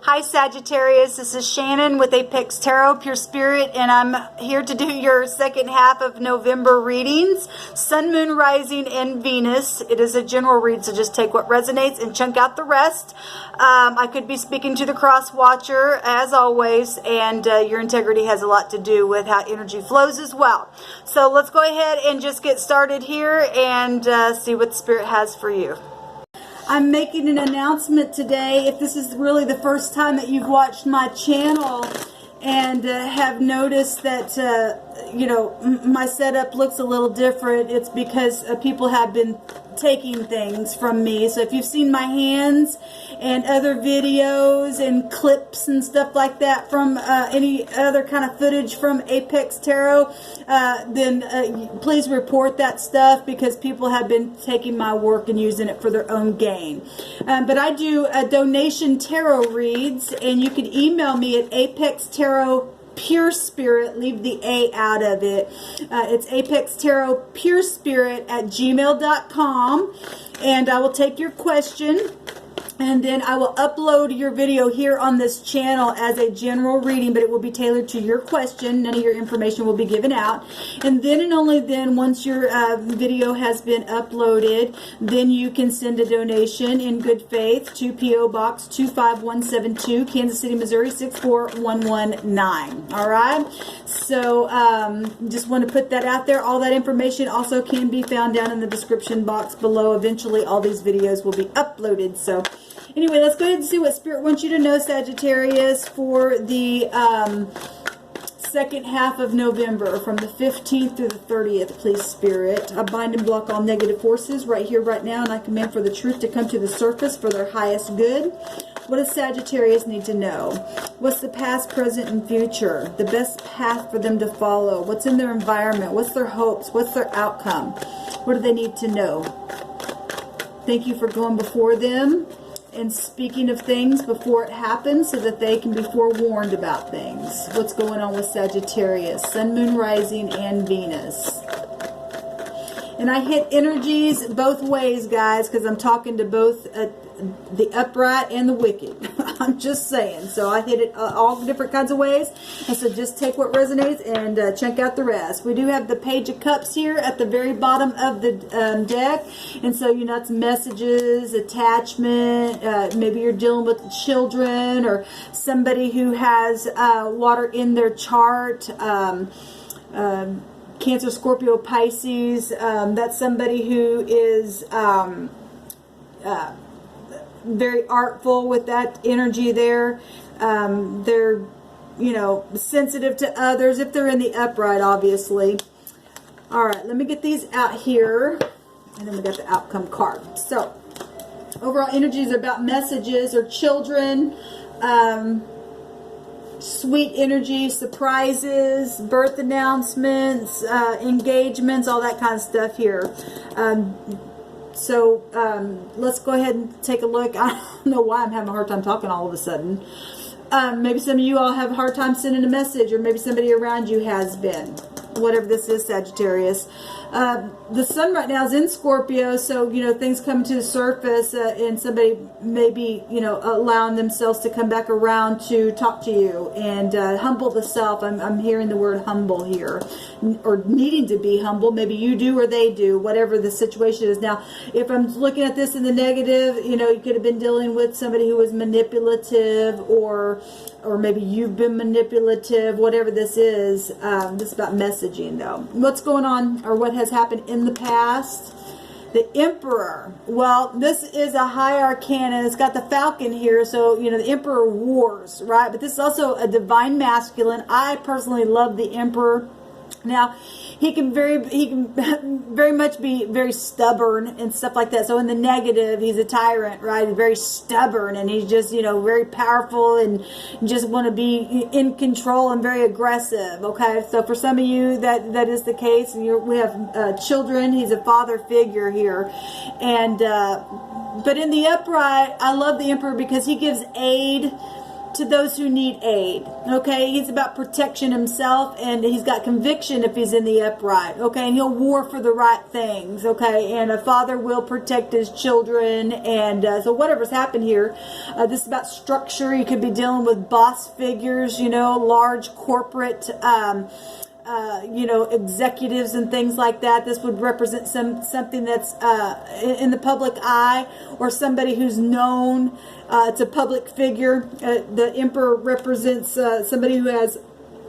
Hi Sagittarius, this is Shannon with ApexTarot, PureSpirit, and I'm here to do your second half of November readings. Sun, Moon, Rising, and Venus. It is a general read, so just take what resonates and chunk out the rest. I could be speaking to the cross watcher, as always, and your integrity has a lot to do with how energy flows as well. So let's go ahead and just get started here and see what Spirit has for you. I'm making an announcement today. If this is really the first time that you've watched my channel and have noticed that, my setup looks a little different, it's because people have been taking things from me. So if you've seen my hands and other videos and clips and stuff like that from any other kind of footage from ApexTarot, then please report that stuff, because people have been taking my work and using it for their own gain. But I do donation tarot reads, and you can email me at ApexTarotPurespirit, leave the A out of it. It's ApexTarotPurespirit@gmail.com, and I will take your question, and then I will upload your video here on this channel as a general reading, but it will be tailored to your question. None of your information will be given out. And then and only then, once your video has been uploaded, then you can send a donation in good faith to P.O. Box 25172, Kansas City, Missouri 64119. All right? So just want to put that out there. All that information also can be found down in the description box below. Eventually, all these videos will be uploaded. So anyway, let's go ahead and see what Spirit wants you to know, Sagittarius, for the second half of November, from the 15th through the 30th, please, Spirit. I bind and block all negative forces right here, right now, and I command for the truth to come to the surface for their highest good. What does Sagittarius need to know? What's the past, present, and future? The best path for them to follow? What's in their environment? What's their hopes? What's their outcome? What do they need to know? Thank you for going before them and speaking of things before it happens, so that they can be forewarned about things. What's going on with Sagittarius? Sun, Moon, Rising, and Venus. And I hit energies both ways, guys, because I'm talking to both the upright and the wicked. I'm just saying. So I hit it all different kinds of ways. And so just take what resonates and check out the rest. We do have the Page of Cups here at the very bottom of the deck. And so, it's messages, attachment. Maybe you're dealing with children or somebody who has water in their chart. Cancer, Scorpio, Pisces. That's somebody who is very artful with that energy there. They're, sensitive to others if they're in the upright, obviously. All right, let me get these out here. And then we got the outcome card. So, overall energies are about messages or children. Sweet energy, surprises, birth announcements, engagements, all that kind of stuff here. So let's go ahead and take a look. I don't know why I'm having a hard time talking all of a sudden. Maybe some of you all have a hard time sending a message, or maybe somebody around you has been. Whatever this is, Sagittarius. The sun right now is in Scorpio, so, things come to the surface, and somebody may be, allowing themselves to come back around to talk to you and humble the self. I'm hearing the word humble here, or needing to be humble. Maybe you do or they do, whatever the situation is. Now, if I'm looking at this in the negative, you could have been dealing with somebody who was manipulative, or maybe you've been manipulative, whatever this is. This is about messaging, though. What's going on, or what has happened in the past? The Emperor. Well, this is a high arcana. It's got the Falcon here, so, the Emperor wars, right? But this is also a divine masculine. I personally love the Emperor. Now, he can very much be very stubborn and stuff like that. So in the negative, he's a tyrant, right? Very stubborn, and he's just, very powerful and just want to be in control and very aggressive. Okay, so for some of you, that is the case. We have children. He's a father figure here, and but in the upright, I love the Emperor because he gives aid to those who need aid. Okay, he's about protection himself, and he's got conviction if he's in the upright. Okay, and he'll war for the right things. Okay, and a father will protect his children, and so whatever's happened here, this is about structure. You could be dealing with boss figures, you know, large corporate you know, executives and things like that. This would represent something that's in the public eye, or somebody who's known. It's a public figure. The Emperor represents somebody who has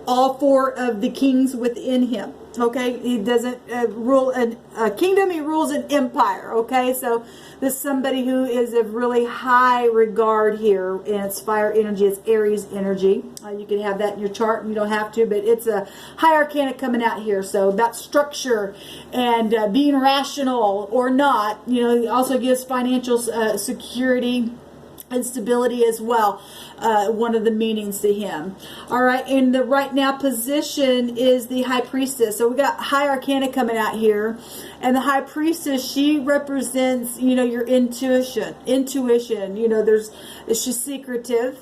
all four of the kings within him. Okay, he doesn't rule a kingdom, he rules an empire. Okay, so this is somebody who is of really high regard here, and it's fire energy, it's Aries energy. You can have that in your chart, and you don't have to, but it's a high arcana coming out here. So about structure and being rational or not. You know, it also gives financial security and stability as well. One of the meanings to him. All right, and the right now position is the High Priestess. So we got High Arcana coming out here, and the High Priestess, she represents, you know, your intuition. You know, she's secretive.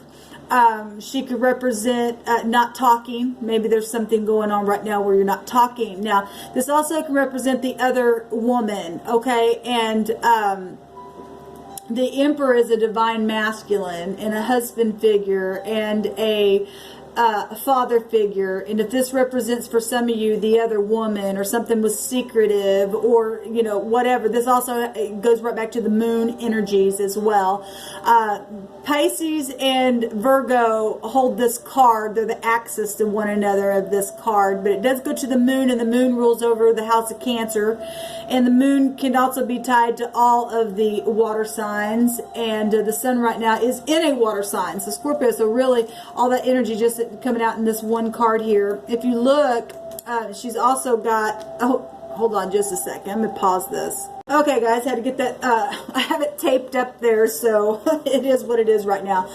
She could represent not talking. Maybe there's something going on right now where you're not talking. Now, this also can represent the other woman. Okay, and the Emperor is a divine masculine and a husband figure and a father figure. And if this represents for some of you the other woman, or something was secretive, or, you know, whatever, this also goes right back to the moon energies as well. Pisces and Virgo hold this card. They're the axis to one another of this card, but it does go to the moon, and the moon rules over the house of Cancer, and the moon can also be tied to all of the water signs, and the sun right now is in a water sign, so Scorpio. So really all that energy just coming out in this one card here. If you look, she's also got, oh, hold on just a second, I'm gonna pause this. Okay, guys, had to get that, I have it taped up there, so it is what it is right now.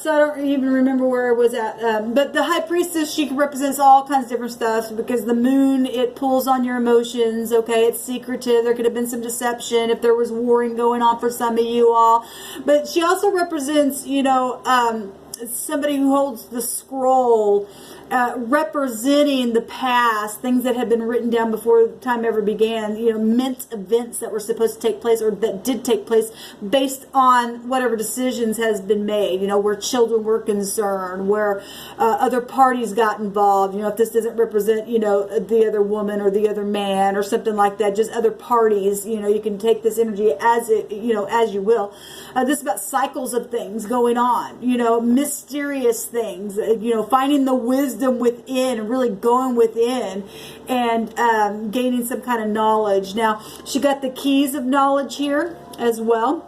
So I don't even remember where it was at. But the High Priestess, she represents all kinds of different stuff, because the moon, it pulls on your emotions, okay? It's secretive. There could have been some deception if there was warring going on for some of you all. But she also represents, you know, somebody who holds the scroll, representing the past, things that had been written down before time ever began, you know, meant events that were supposed to take place, or that did take place, based on whatever decisions has been made, you know, where children were concerned, where other parties got involved. You know, if this doesn't represent, you know, the other woman or the other man or something like that, just other parties, you know, you can take this energy as it, you know, as you will. This is about cycles of things going on, you know, mysterious things, you know, finding the wisdom within, and really going within, and gaining some kind of knowledge. Now, she got the keys of knowledge here as well,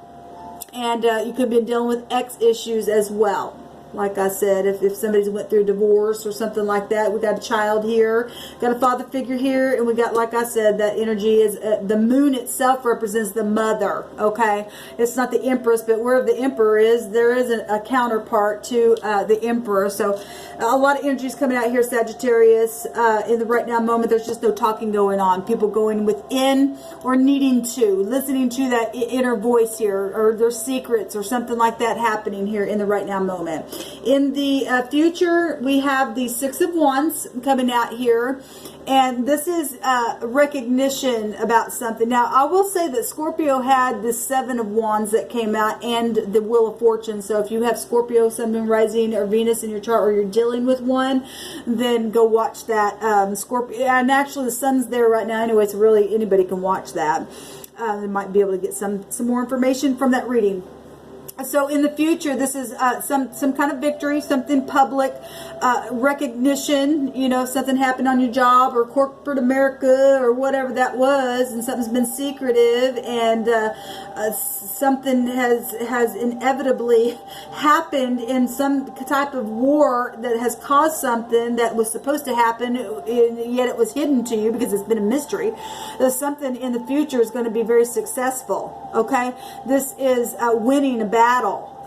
and you could be dealing with X issues as well. Like I said, if somebody's went through a divorce or something like that, we got a child here, got a father figure here, and we got, like I said, that energy is, the moon itself represents the mother, okay? It's not the Empress, but where the Emperor is, there is a counterpart to the Emperor. So a lot of energy is coming out here, Sagittarius. In the right now moment, there's just no talking going on. People going within, or needing to, listening to that inner voice here, or their secrets or something like that happening here in the right now moment. In the future, we have the Six of Wands coming out here, and this is recognition about something. Now, I will say that Scorpio had the Seven of Wands that came out, and the Wheel of Fortune. So if you have Scorpio, Sun, Moon, Rising, or Venus in your chart, or you're dealing with one, then go watch that. Scorpio, and actually the Sun's there right now anyway, so really anybody can watch that. They might be able to get some more information from that reading. So in the future, this is some kind of victory, something public, recognition, you know, something happened on your job or corporate America or whatever that was, and something's been secretive, and something has inevitably happened in some type of war that has caused something that was supposed to happen, yet it was hidden to you because it's been a mystery. Something in the future is going to be very successful, okay? This is winning a battle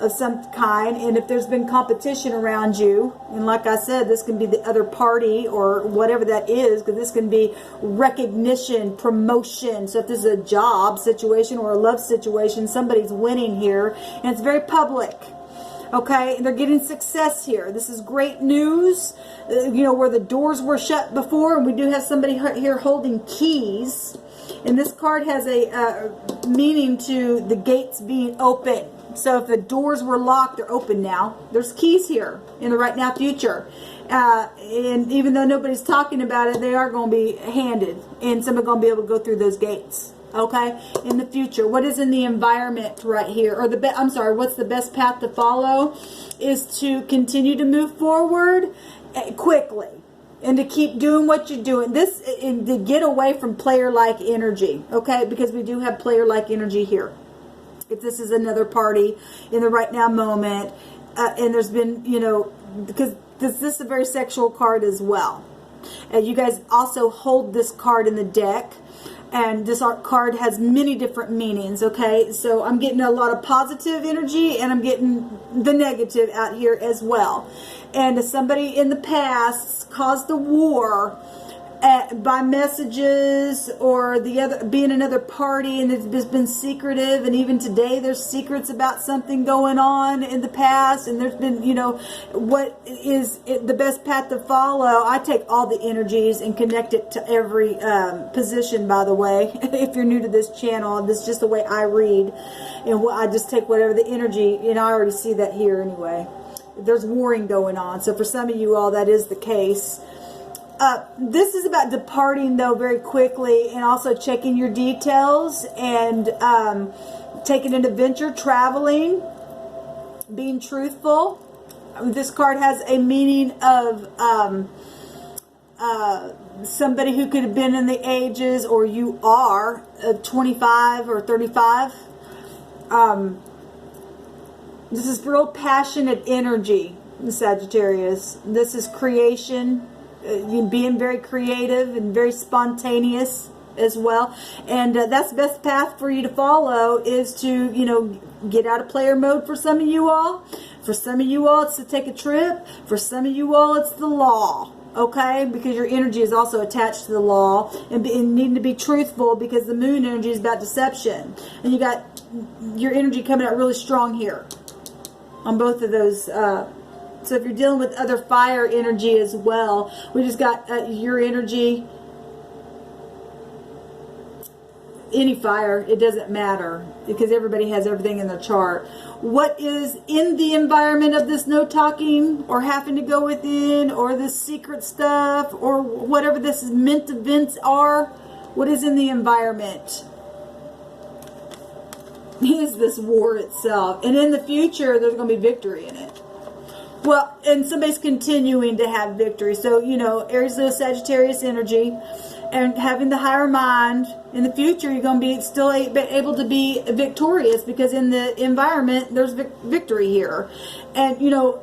of some kind, and if there's been competition around you, and like I said, this can be the other party or whatever that is, because this can be recognition, promotion. So if this is a job situation or a love situation, somebody's winning here, and it's very public. Okay, and they're getting success here. This is great news. You know, where the doors were shut before, and we do have somebody here holding keys. And this card has a meaning to the gates being open. So if the doors were locked, they're open now. There's keys here in the right now future. And even though nobody's talking about it, they are going to be handed. And somebody's going to be able to go through those gates. Okay, in the future, what is in the environment right here, or what's the best path to follow, is to continue to move forward quickly and to keep doing what you're doing. This, and to get away from player-like energy, okay, because we do have player-like energy here. If this is another party in the right now moment, and there's been, you know, because this is a very sexual card as well. And you guys also hold this card in the deck. And this card has many different meanings, okay? So I'm getting a lot of positive energy, and I'm getting the negative out here as well. And somebody in the past caused a war by messages, or the other being another party, and it's been secretive. And even today, there's secrets about something going on in the past. And there's been, you know, what is the best path to follow? I take all the energies and connect it to every position, by the way. If you're new to this channel, this is just the way I read. And I just take whatever the energy, and I already see that here anyway. There's warring going on. So for some of you all, that is the case. This is about departing, though, very quickly, and also checking your details, and taking an adventure, traveling, being truthful. This card has a meaning of somebody who could have been in the ages, or you are 25 or 35. This is real passionate energy, Sagittarius. This is creation. You being very creative and very spontaneous as well, and that's the best path for you to follow, is to, you know, get out of player mode for some of you all. For some of you all, it's to take a trip. For some of you all, it's the law, okay, because your energy is also attached to the law, and needing to be truthful, because the moon energy is about deception, and you got your energy coming out really strong here on both of those. So if you're dealing with other fire energy as well, we just got your energy, any fire, it doesn't matter, because everybody has everything in their chart. What is in the environment of this no talking, or having to go within, or this secret stuff, or whatever this is meant events are, what is in the environment is this war itself. And in the future, there's going to be victory in it. Well, and somebody's continuing to have victory. So, you know, Aries, Leo, Sagittarius energy, and having the higher mind. In the future, you're going to be still able to be victorious, because in the environment, there's victory here. And, you know,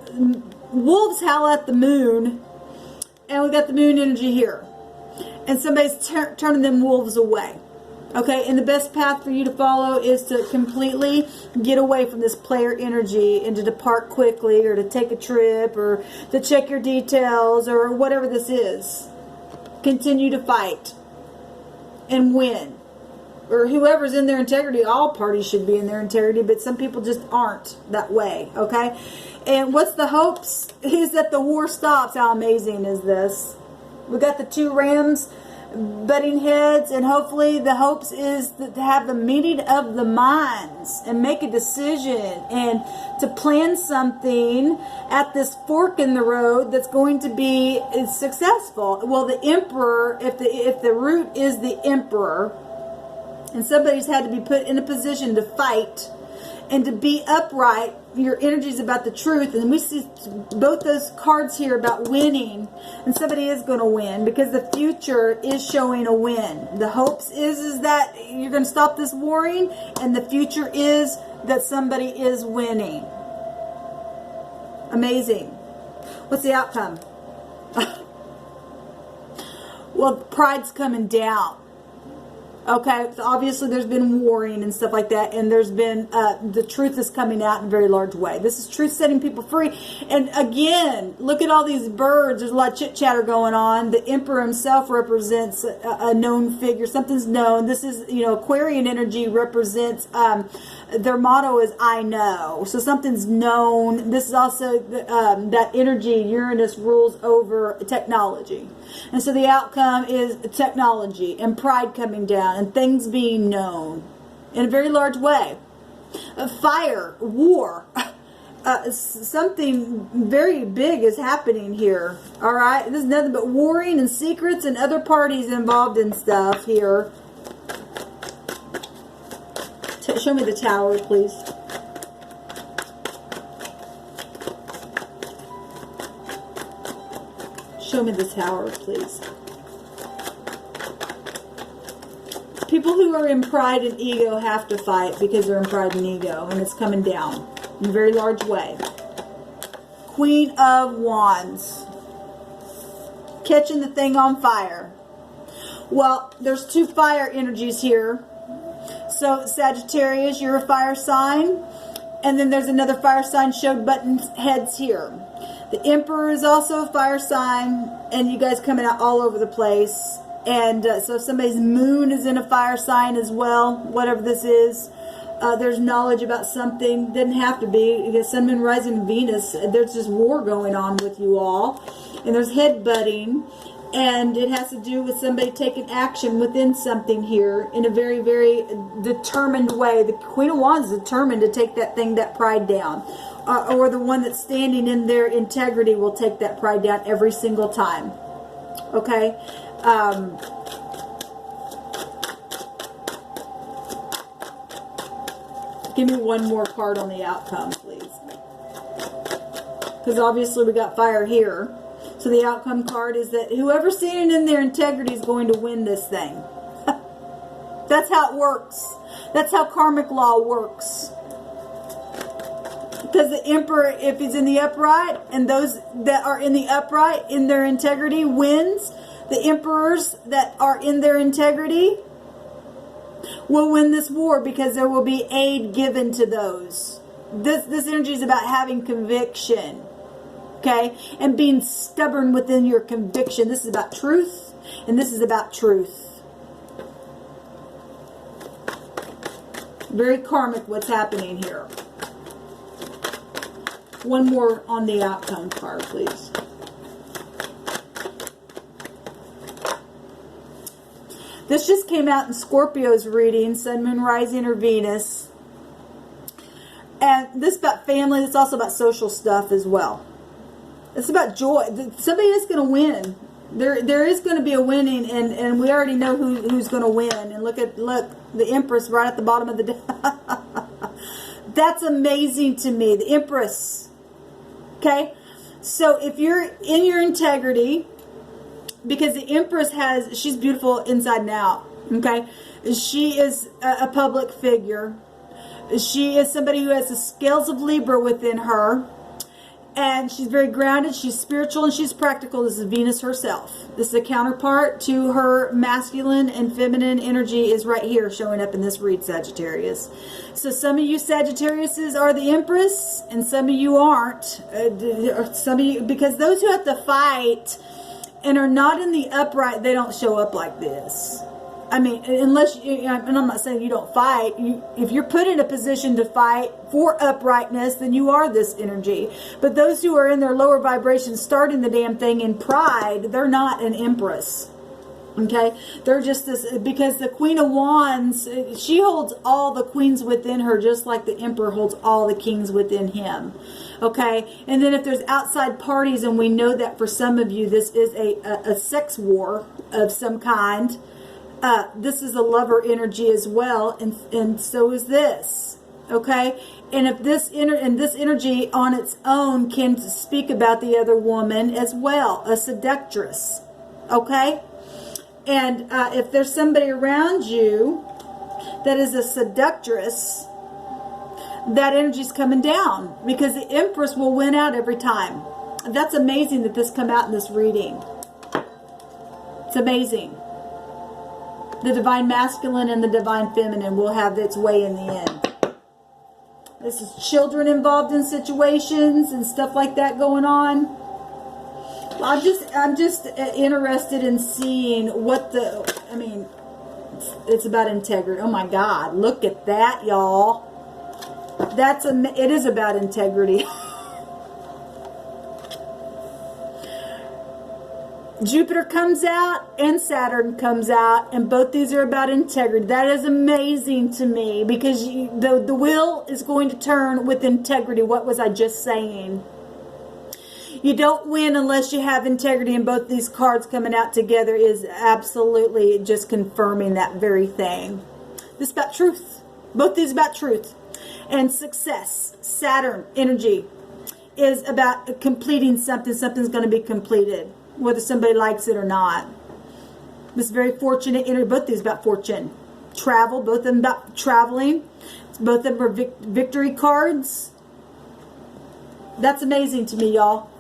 wolves howl at the moon, and we got the moon energy here. And somebody's turning them wolves away. Okay, and the best path for you to follow is to completely get away from this player energy, and to depart quickly, or to take a trip, or to check your details, or whatever this is. Continue to fight and win. Or whoever's in their integrity, all parties should be in their integrity, but some people just aren't that way, okay? And what's the hopes? Is that the war stops. How amazing is this? We got the two rams butting heads, and hopefully the hopes is to have the meeting of the minds, and make a decision, and to plan something at this fork in the road that's going to be successful. Well, the emperor, if the root is the emperor, and somebody's had to be put in a position to fight and to be upright, your energy is about the truth. And we see both those cards here about winning, and somebody is going to win, because the future is showing a win. The hopes is that you're going to stop this warring, and the future is that somebody is winning. Amazing. What's the outcome? Well, pride's coming down. Okay, so obviously there's been warring and stuff like that, and there's been, the truth is coming out in a very large way. This is truth setting people free. And again, look at all these birds. There's a lot of chit-chatter going on. The Emperor himself represents a known figure. Something's known. This is, you know, Aquarian energy represents, their motto is I know. So something's known. This is also that energy. Uranus rules over technology. And so the outcome is technology and pride coming down and things being known in a very large way. Fire, war, something very big is happening here. All right, this is nothing but warring and secrets and other parties involved in stuff here. Show me the Tower, please. Show me the Tower, please. People who are in pride and ego have to fight because they're in pride and ego, and it's coming down in a very large way. Queen of Wands. Catching the thing on fire. Well, there's two fire energies here. So, Sagittarius, you're a fire sign. And then there's another fire sign showed button heads here. The Emperor is also a fire sign. And you guys coming out all over the place. And so somebody's moon is in a fire sign as well. Whatever this is. There's knowledge about something. Doesn't have to be. Because Sun, Moon, Rising, Venus. There's just war going on with you all. And there's headbutting. And it has to do with somebody taking action within something here in a very, very determined way. The Queen of Wands is determined to take that thing, that pride down. Or the one that's standing in their integrity will take that pride down every single time. Okay? Give me one more card on the outcome, please. Because obviously we got fire here. So the outcome card is that whoever's standing in their integrity is going to win this thing. That's how it works. That's how karmic law works. Because the Emperor, if he's in the upright, and those that are in the upright in their integrity wins, the emperors that are in their integrity will win this war because there will be aid given to those. This energy is about having conviction. Okay, and being stubborn within your conviction. This is about truth, and this is about truth. Very karmic what's happening here. One more on the outcome card, please. This just came out in Scorpio's reading, Sun, Moon, Rising, or Venus. And this is about family. It's also about social stuff as well. It's about joy. Somebody is going to win. There is going to be a winning, and we already know who's going to win. And look, the Empress right at the bottom of the deck. That's amazing to me. The Empress. Okay? So if you're in your integrity, because the Empress she's beautiful inside and out. Okay? She is a public figure. She is somebody who has the scales of Libra within her. And she's very grounded, she's spiritual, and she's practical. This is Venus herself. This is a counterpart to her masculine and feminine energy is right here showing up in this read, Sagittarius. So some of you Sagittariuses are the Empress, and some of you aren't. Some of you, because those who have to fight and are not in the upright, they don't show up like this. I mean, unless, and I'm not saying you don't fight. If you're put in a position to fight for uprightness, then you are this energy. But those who are in their lower vibration starting the damn thing in pride, they're not an Empress. Okay? They're just this, because the Queen of Wands, she holds all the queens within her, just like the Emperor holds all the kings within him. Okay? And then if there's outside parties, and we know that for some of you, this is a sex war of some kind. This is a lover energy as well, and so is this. Okay, and if this energy on its own can speak about the other woman as well, a seductress. Okay, and if there's somebody around you that is a seductress, that energy's coming down because the Empress will win out every time. That's amazing that this come out in this reading. It's amazing. The divine masculine and the divine feminine will have its way in the end. This is children involved in situations and stuff like that going on. I'm just interested in seeing what it's about integrity. Oh my God, look at that, y'all. It is about integrity. Jupiter comes out and Saturn comes out, and both these are about integrity. That is amazing to me, because the wheel is going to turn with integrity. What was I just saying? You don't win unless you have integrity, and both these cards coming out together is absolutely just confirming that very thing. This is about truth. Both these about truth and success. Saturn energy is about completing something. Something's going to be completed, whether somebody likes it or not. This is very fortunate energy. Both these about fortune. Travel. Both of them about traveling. Both of them are victory cards. That's amazing to me, y'all.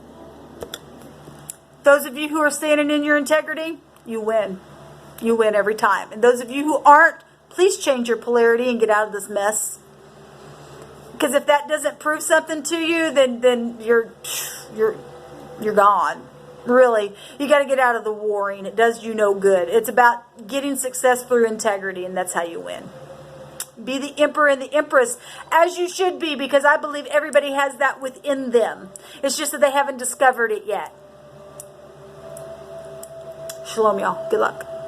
Those of you who are standing in your integrity, you win. You win every time. And those of you who aren't, please change your polarity and get out of this mess. Because if that doesn't prove something to you, then you're gone. Really, you got to get out of the warring. It does you no good. It's about getting success through integrity, and that's how you win. Be the emperor and the empress, as you should be, because I believe everybody has that within them. It's just that they haven't discovered it yet. Shalom, y'all. Good luck.